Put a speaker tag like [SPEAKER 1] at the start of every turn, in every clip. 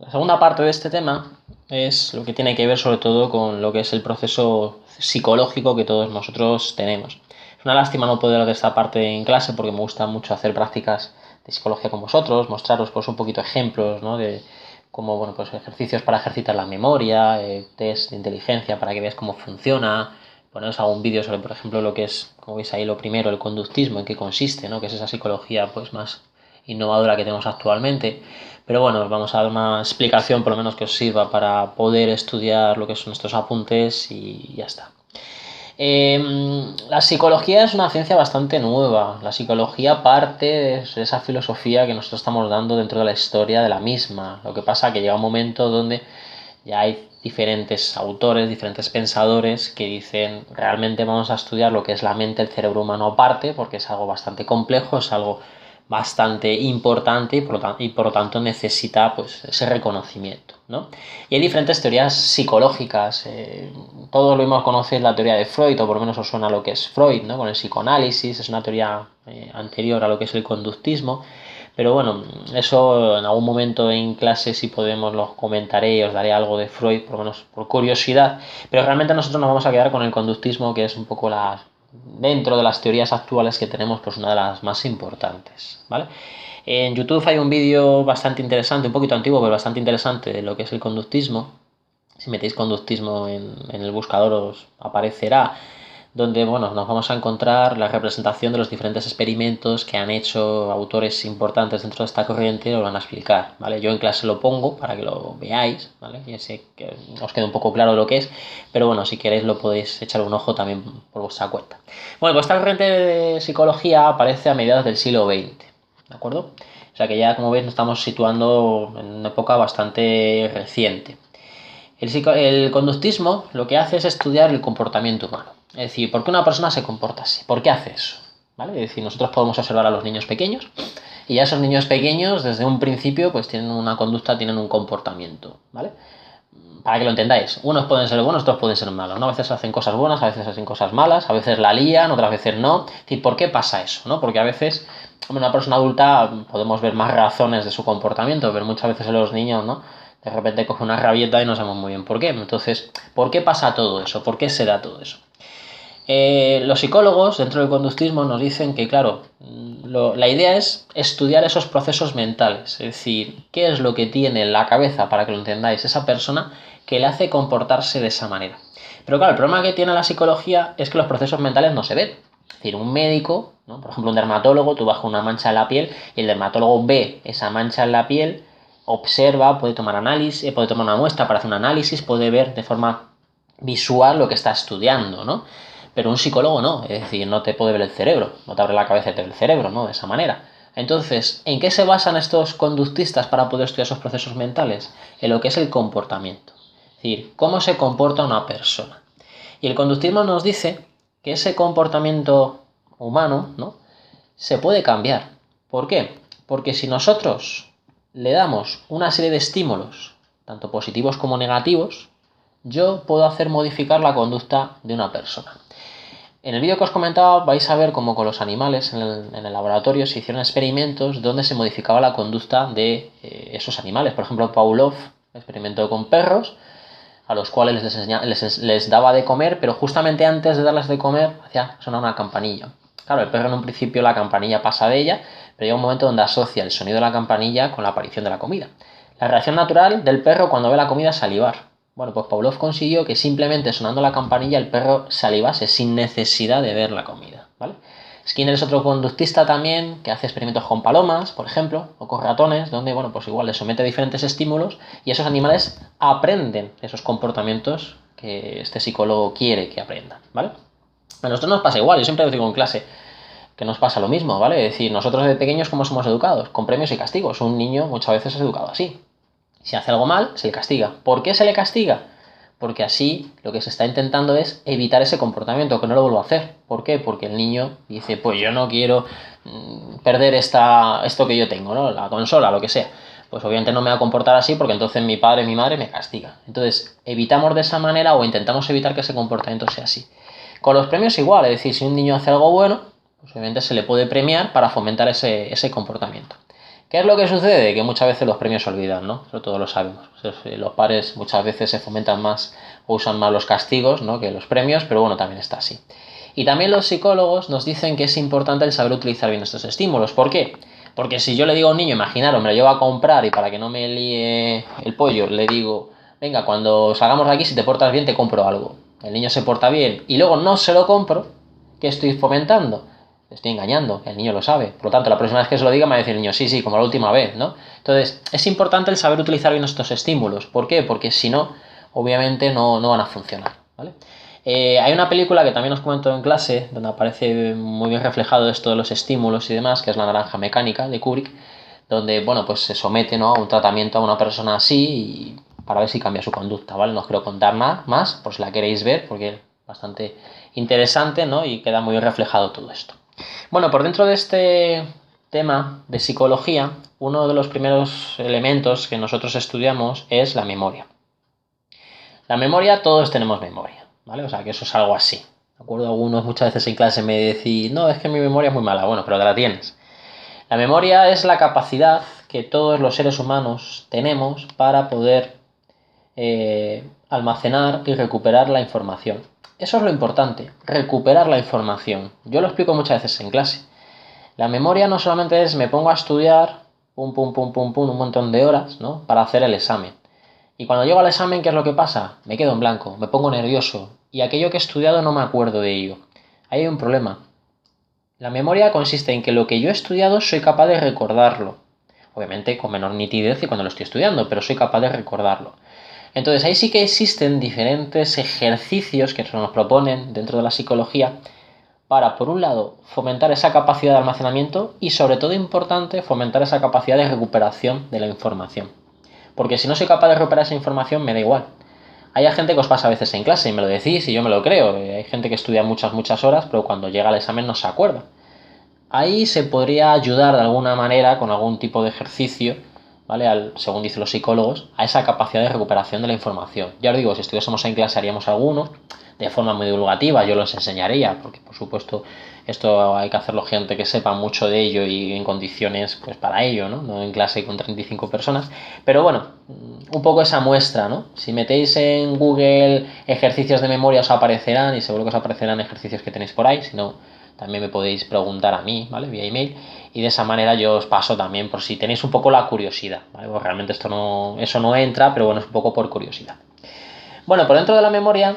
[SPEAKER 1] La segunda parte de este tema es lo que tiene que ver sobre todo con lo que es el proceso psicológico que todos nosotros tenemos. Es una lástima no poder ver esta parte en clase porque me gusta mucho hacer prácticas de psicología con vosotros, mostraros pues un poquito ejemplos, ¿no? De como bueno, pues ejercicios para ejercitar la memoria, test de inteligencia para que veáis cómo funciona, poneros algún vídeo sobre, por ejemplo, lo que es, como veis ahí, lo primero, el conductismo, en qué consiste, ¿no? Que es esa psicología pues más innovadora que tenemos actualmente. Pero bueno, os vamos a dar una explicación por lo menos que os sirva para poder estudiar lo que son estos apuntes y ya está. La psicología es una ciencia bastante nueva. La psicología parte de esa filosofía que nosotros estamos dando dentro de la historia de la misma. Lo que pasa es que llega un momento donde ya hay diferentes autores, diferentes pensadores que dicen realmente vamos a estudiar lo que es la mente, el cerebro humano aparte, porque es algo bastante complejo, es algo bastante importante y por lo tanto necesita pues, ese reconocimiento, ¿no? Y hay diferentes teorías psicológicas, todos lo mismo conocéis la teoría de Freud, o por lo menos os suena lo que es Freud, ¿no? Con el psicoanálisis, es una teoría anterior a lo que es el conductismo, pero bueno, eso en algún momento en clase si podemos lo comentaré y os daré algo de Freud, por lo menos por curiosidad, pero realmente nosotros nos vamos a quedar con el conductismo, que es un poco dentro de las teorías actuales que tenemos, pues una de las más importantes, ¿vale? En YouTube hay un vídeo bastante interesante, un poquito antiguo, pero bastante interesante de lo que es el conductismo. Si metéis conductismo en el buscador os aparecerá, donde bueno, nos vamos a encontrar la representación de los diferentes experimentos que han hecho autores importantes dentro de esta corriente y os van a explicar, ¿vale? Yo en clase lo pongo para que lo veáis, ¿vale? Ya sé que os quede un poco claro lo que es, pero bueno, si queréis lo podéis echar un ojo también por vuestra cuenta. Bueno, pues esta corriente de psicología aparece a mediados del siglo XX, ¿de acuerdo? O sea que ya, como veis, nos estamos situando en una época bastante reciente. El conductismo lo que hace es estudiar el comportamiento humano. Es decir, ¿por qué una persona se comporta así? ¿Por qué hace eso? ¿Vale? Es decir, nosotros podemos observar a los niños pequeños y ya esos niños pequeños desde un principio pues tienen una conducta, tienen un comportamiento, ¿vale? Para que lo entendáis, unos pueden ser buenos, otros pueden ser malos, ¿no? A veces hacen cosas buenas, a veces hacen cosas malas, a veces la lían, otras veces no. Es decir, ¿por qué pasa eso? ¿No? Porque a veces, una persona adulta podemos ver más razones de su comportamiento, pero muchas veces en los niños, ¿no? De repente coge una rabieta y no sabemos muy bien por qué. Entonces, ¿por qué pasa todo eso? ¿Por qué se da todo eso? Los psicólogos dentro del conductismo nos dicen que, claro, la idea es estudiar esos procesos mentales, es decir, qué es lo que tiene en la cabeza, para que lo entendáis, esa persona que le hace comportarse de esa manera. Pero claro, el problema que tiene la psicología es que los procesos mentales no se ven. Es decir, un médico, ¿no? Por ejemplo, un dermatólogo, tú vas con una mancha en la piel y el dermatólogo ve esa mancha en la piel, observa, puede tomar análisis, puede tomar una muestra para hacer un análisis, puede ver de forma visual lo que está estudiando, ¿no? Pero un psicólogo no, es decir, no te puede ver el cerebro, no te abre la cabeza y te ve el cerebro, ¿no? De esa manera. Entonces, ¿en qué se basan estos conductistas para poder estudiar esos procesos mentales? En lo que es el comportamiento. Es decir, cómo se comporta una persona. Y el conductismo nos dice que ese comportamiento humano, ¿no? Se puede cambiar. ¿Por qué? Porque si nosotros le damos una serie de estímulos, tanto positivos como negativos, yo puedo hacer modificar la conducta de una persona. En el vídeo que os comentaba vais a ver cómo con los animales en el laboratorio se hicieron experimentos donde se modificaba la conducta de esos animales. Por ejemplo, Pavlov experimentó con perros a los cuales les daba de comer, pero justamente antes de darles de comer hacía sonar una campanilla. Claro, el perro en un principio la campanilla pasa de ella, pero llega un momento donde asocia el sonido de la campanilla con la aparición de la comida. La reacción natural del perro cuando ve la comida es salivar. Bueno, pues Pavlov consiguió que simplemente sonando la campanilla el perro salivase sin necesidad de ver la comida, ¿vale? Skinner es otro conductista también que hace experimentos con palomas, por ejemplo, o con ratones, donde, bueno, pues igual les somete a diferentes estímulos y esos animales aprenden esos comportamientos que este psicólogo quiere que aprendan, ¿vale? A nosotros nos pasa igual, yo siempre digo en clase que nos pasa lo mismo, ¿vale? Es decir, nosotros de pequeños, ¿cómo somos educados? Con premios y castigos. Un niño muchas veces es educado así. Si hace algo mal, se le castiga. ¿Por qué se le castiga? Porque así lo que se está intentando es evitar ese comportamiento, que no lo vuelva a hacer. ¿Por qué? Porque el niño dice, pues yo no quiero perder esto que yo tengo, ¿no? La consola, lo que sea. Pues obviamente no me va a comportar así porque entonces mi padre, mi madre me castiga. Entonces evitamos de esa manera o intentamos evitar que ese comportamiento sea así. Con los premios igual, es decir, si un niño hace algo bueno, pues obviamente se le puede premiar para fomentar ese comportamiento. ¿Qué es lo que sucede? Que muchas veces los premios se olvidan, ¿no? Eso todos lo sabemos. Los padres muchas veces se fomentan más o usan más los castigos, ¿no?, que los premios, pero bueno, también está así. Y también los psicólogos nos dicen que es importante el saber utilizar bien estos estímulos. ¿Por qué? Porque si yo le digo a un niño, imaginaros, me lo llevo a comprar y para que no me líe el pollo, le digo, venga, cuando salgamos de aquí, si te portas bien, te compro algo. El niño se porta bien y luego no se lo compro, ¿qué estoy fomentando? Estoy engañando, el niño lo sabe. Por lo tanto, la próxima vez que se lo diga me va a decir el niño, sí, sí, como la última vez, ¿no? Entonces, es importante el saber utilizar bien estos estímulos. ¿Por qué? Porque si no, obviamente no van a funcionar, ¿vale? Hay una película que también os comento en clase, donde aparece muy bien reflejado esto de los estímulos y demás, que es La Naranja Mecánica, de Kubrick, donde, bueno, pues se somete, ¿no?, a un tratamiento a una persona así y para ver si cambia su conducta, ¿vale? No os quiero contar nada más, por si la queréis ver, porque es bastante interesante, ¿no?, y queda muy bien reflejado todo esto. Bueno, por dentro de este tema de psicología, uno de los primeros elementos que nosotros estudiamos es la memoria. La memoria, todos tenemos memoria, ¿vale? O sea, que eso es algo así. Me acuerdo algunos muchas veces en clase me decían, no, es que mi memoria es muy mala. Bueno, pero te la tienes. La memoria es la capacidad que todos los seres humanos tenemos para poder almacenar y recuperar la información. Eso es lo importante, recuperar la información. Yo lo explico muchas veces en clase. La memoria no solamente es me pongo a estudiar, pum, pum, pum, pum, pum, un montón de horas, ¿no?, para hacer el examen. Y cuando llego al examen, ¿qué es lo que pasa? Me quedo en blanco, me pongo nervioso y aquello que he estudiado no me acuerdo de ello. Ahí hay un problema. La memoria consiste en que lo que yo he estudiado soy capaz de recordarlo. Obviamente con menor nitidez que cuando lo estoy estudiando, pero soy capaz de recordarlo. Entonces ahí sí que existen diferentes ejercicios que nos proponen dentro de la psicología para, por un lado, fomentar esa capacidad de almacenamiento y, sobre todo importante, fomentar esa capacidad de recuperación de la información. Porque si no soy capaz de recuperar esa información, me da igual. Hay gente que os pasa a veces en clase y me lo decís y yo me lo creo. Hay gente que estudia muchas horas, pero cuando llega al examen no se acuerda. Ahí se podría ayudar de alguna manera con algún tipo de ejercicio, ¿vale? Según dicen los psicólogos, a esa capacidad de recuperación de la información. Ya os digo, si estuviésemos en clase haríamos alguno, de forma muy divulgativa, yo los enseñaría, porque por supuesto esto hay que hacerlo gente que sepa mucho de ello y en condiciones pues para ello, ¿no? No en clase con 35 personas. Pero bueno, un poco esa muestra, ¿no? Si metéis en Google ejercicios de memoria os aparecerán y seguro que os aparecerán ejercicios que tenéis por ahí, si no también me podéis preguntar a mí, ¿vale?, vía email, y de esa manera yo os paso también por si tenéis un poco la curiosidad, ¿vale? Pues realmente eso no entra, pero bueno, es un poco por curiosidad. Bueno, por dentro de la memoria,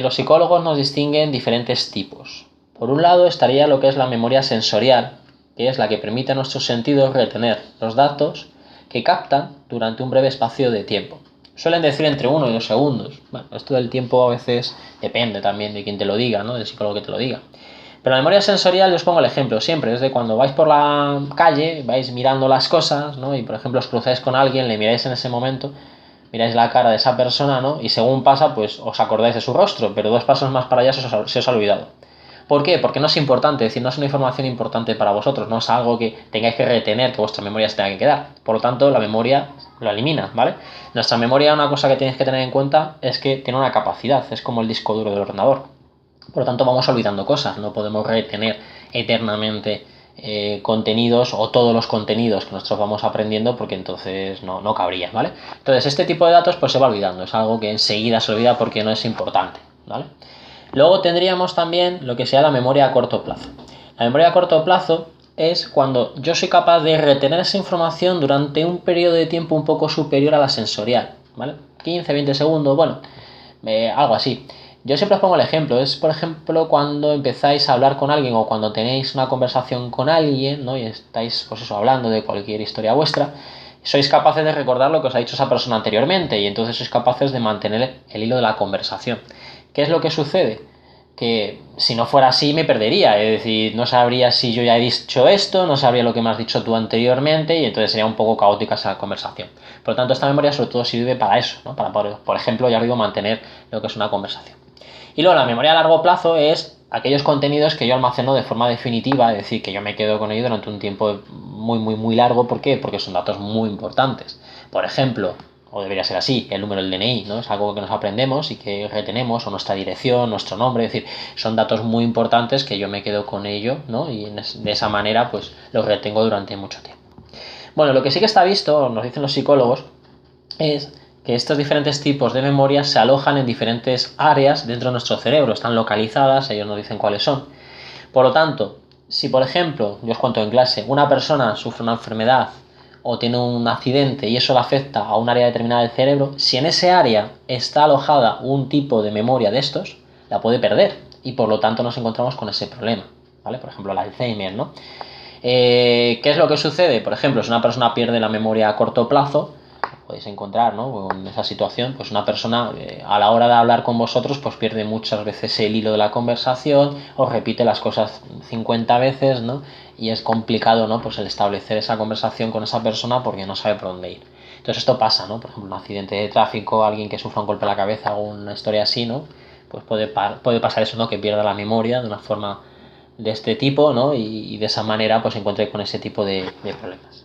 [SPEAKER 1] los psicólogos nos distinguen diferentes tipos. Por un lado estaría lo que es la memoria sensorial, que es la que permite a nuestros sentidos retener los datos que captan durante un breve espacio de tiempo. Suelen decir entre 1 y 2 segundos. Bueno, esto del tiempo a veces depende también de quien te lo diga, ¿no?, del psicólogo que te lo diga. Pero la memoria sensorial, yo os pongo el ejemplo siempre, es de cuando vais por la calle, vais mirando las cosas, ¿no?, y por ejemplo os cruzáis con alguien, le miráis en ese momento, miráis la cara de esa persona, ¿no?, y según pasa, pues os acordáis de su rostro, pero 2 pasos más para allá se os ha olvidado. ¿Por qué? Porque no es importante, es decir, no es una información importante para vosotros, no es algo que tengáis que retener, que vuestra memoria se tenga que quedar. Por lo tanto, la memoria lo elimina, ¿vale? Nuestra memoria, una cosa que tenéis que tener en cuenta es que tiene una capacidad, es como el disco duro del ordenador. Por lo tanto, vamos olvidando cosas, no podemos retener eternamente contenidos o todos los contenidos que nosotros vamos aprendiendo, porque entonces no cabría, ¿vale? Entonces, este tipo de datos pues se va olvidando, es algo que enseguida se olvida porque no es importante, ¿vale? Luego tendríamos también lo que sea la memoria a corto plazo. La memoria a corto plazo es cuando yo soy capaz de retener esa información durante un periodo de tiempo un poco superior a la sensorial, ¿vale? 15, 20 segundos, bueno, algo así. Yo siempre os pongo el ejemplo, es por ejemplo cuando empezáis a hablar con alguien o cuando tenéis una conversación con alguien, ¿no?, y estáis pues eso, hablando de cualquier historia vuestra, sois capaces de recordar lo que os ha dicho esa persona anteriormente y entonces sois capaces de mantener el hilo de la conversación. ¿Qué es lo que sucede? Que si no fuera así me perdería, es decir, no sabría si yo ya he dicho esto, no sabría lo que me has dicho tú anteriormente y entonces sería un poco caótica esa conversación. Por lo tanto, esta memoria sobre todo sirve para eso, ¿no?, para, por ejemplo, ya os digo, mantener lo que es una conversación. Y luego la memoria a largo plazo es aquellos contenidos que yo almaceno de forma definitiva, es decir, que yo me quedo con ellos durante un tiempo muy largo. ¿Por qué? Porque son datos muy importantes. Por ejemplo, o debería ser así, el número del DNI, ¿no? Es algo que nos aprendemos y que retenemos, o nuestra dirección, nuestro nombre, es decir, son datos muy importantes que yo me quedo con ello, ¿no? Y de esa manera pues los retengo durante mucho tiempo. Bueno, lo que sí que está visto, nos dicen los psicólogos, es que estos diferentes tipos de memoria se alojan en diferentes áreas dentro de nuestro cerebro, están localizadas, ellos nos dicen cuáles son. Por lo tanto, si por ejemplo, yo os cuento en clase, una persona sufre una enfermedad o tiene un accidente y eso le afecta a un área determinada del cerebro, si en ese área está alojada un tipo de memoria de estos, la puede perder y por lo tanto nos encontramos con ese problema, ¿vale? Por ejemplo, el Alzheimer, ¿no? ¿Qué es lo que sucede? Por ejemplo, si una persona pierde la memoria a corto plazo, podéis encontrar, ¿no? En esa situación, pues una persona a la hora de hablar con vosotros, pues pierde muchas veces el hilo de la conversación, os repite las cosas 50 veces, ¿no? Y es complicado, ¿no? Pues el establecer esa conversación con esa persona porque no sabe por dónde ir. Entonces esto pasa, ¿no? Por ejemplo, un accidente de tráfico, alguien que sufra un golpe en la cabeza o una historia así, ¿no? Pues puede pasar eso, ¿no? Que pierda la memoria de una forma de este tipo, ¿no? Y de esa manera pues se encuentre con ese tipo de problemas.